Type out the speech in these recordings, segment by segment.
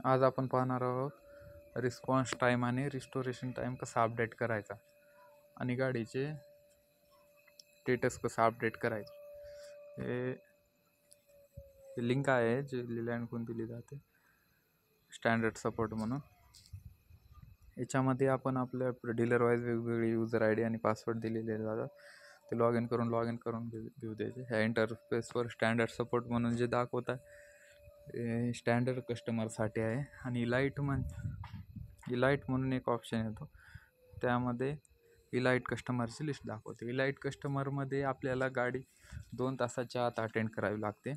आज आपण पाहणार आहोत रिस्पॉन्स टाईम आणि रिस्टोरेशन टाईम कसा अपडेट करायचा आणि गाडीचे स्टेटस कसं अपडेट करायचं. हे लिंक आहे जे लिलँडकडून दिली जाते स्टँडर्ड सपोर्ट म्हणून. याच्यामध्ये आपण आपल्या डीलर वाईज वेगवेगळे युजर आय डी आणि पासवर्ड दिलेले जातात. ते लॉग इन करून घेऊ द्यायचे. ह्या इंटरफेसवर स्टँडर्ड सपोर्ट म्हणून जे दाखवत आहे स्टँडर्ड कस्टमरसाठी आहे. आणि इलाइट म्हणून एक ऑप्शन येतो, त्यामध्ये इलाइट कस्टमरची लिस्ट दाखवते. इलाइट कस्टमरमध्ये आपल्याला गाडी 2 तासाच्या आत अटेंड करावी लागते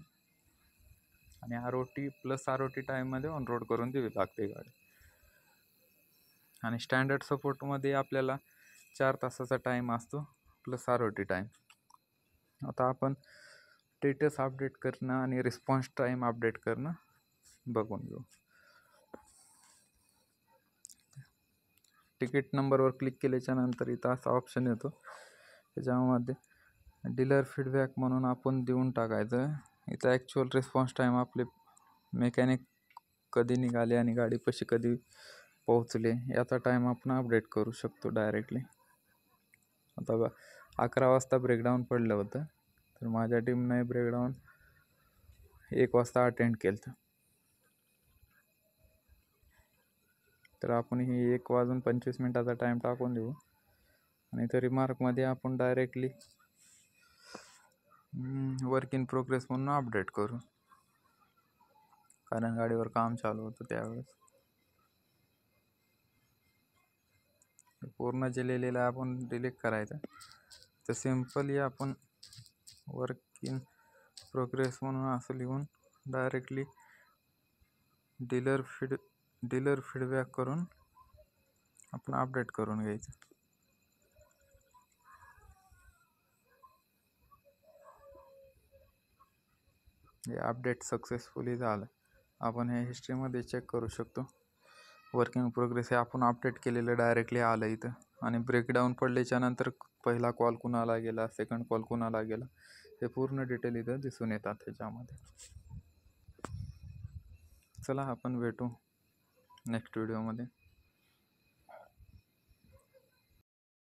आणि ROT टाईममध्ये ऑन रोड करून द्यावी लागते गाडी. आणि स्टँडर्ड सपोर्टमध्ये आपल्याला 4 तासाचा टाईम असतो प्लस ROT टाईम. आता आपण स्टेटस अपडेट करणं आणि रिस्पॉन्स टाईम अपडेट करणं बघून घेऊ. तिकीट नंबरवर क्लिक केल्याच्या नंतर इथं असा ऑप्शन येतो, त्याच्यामध्ये डीलर फीडबॅक म्हणून आपण देऊन टाकायचं. इथं ॲक्च्युअल रिस्पॉन्स टाईम आपले मेकॅनिक कधी निघाले आणि गाडी कशी कधी पोहोचले याचा टाईम आपण अपडेट करू शकतो डायरेक्टली. आता 11 वाजता ब्रेकडाऊन पडलं होतं, तर माझ्या टीमने ब्रेकडाऊन 1 वाजता अटेंड केलं. तर आपण ही 1:25 टाईम टाकून देऊ आणि इथं रिमार्कमध्ये आपण डायरेक्टली वर्क इन प्रोग्रेस म्हणून अपडेट करू, कारण गाडीवर काम चालू होतं त्यावेळेस. पूर्ण जे लिहिलेलं आहे आपण डिलीट करायचं. तर सिम्पली आपण वर्क इन प्रोग्रेस म्हणून असं लिहून डायरेक्टली डीलर फीडबॅक करून आपण अपडेट करून घ्यायचं. हे अपडेट सक्सेसफुली झालं. आपण हे हिस्ट्रीमध्ये चेक करू शकतो. वर्किंग प्रोग्रेस हे आपण अपडेट केलेलं डायरेक्टली आलं इथं. आणि ब्रेकडाऊन पडल्याच्या नंतर पहिला कॉल कुणाला गेला, सेकंड कॉल कुणाला गेला, हे पूर्ण डिटेल इथं दिसून येतात ह्याच्यामध्ये. चला आपण भेटू नेक्स्ट व्हिडिओमध्ये.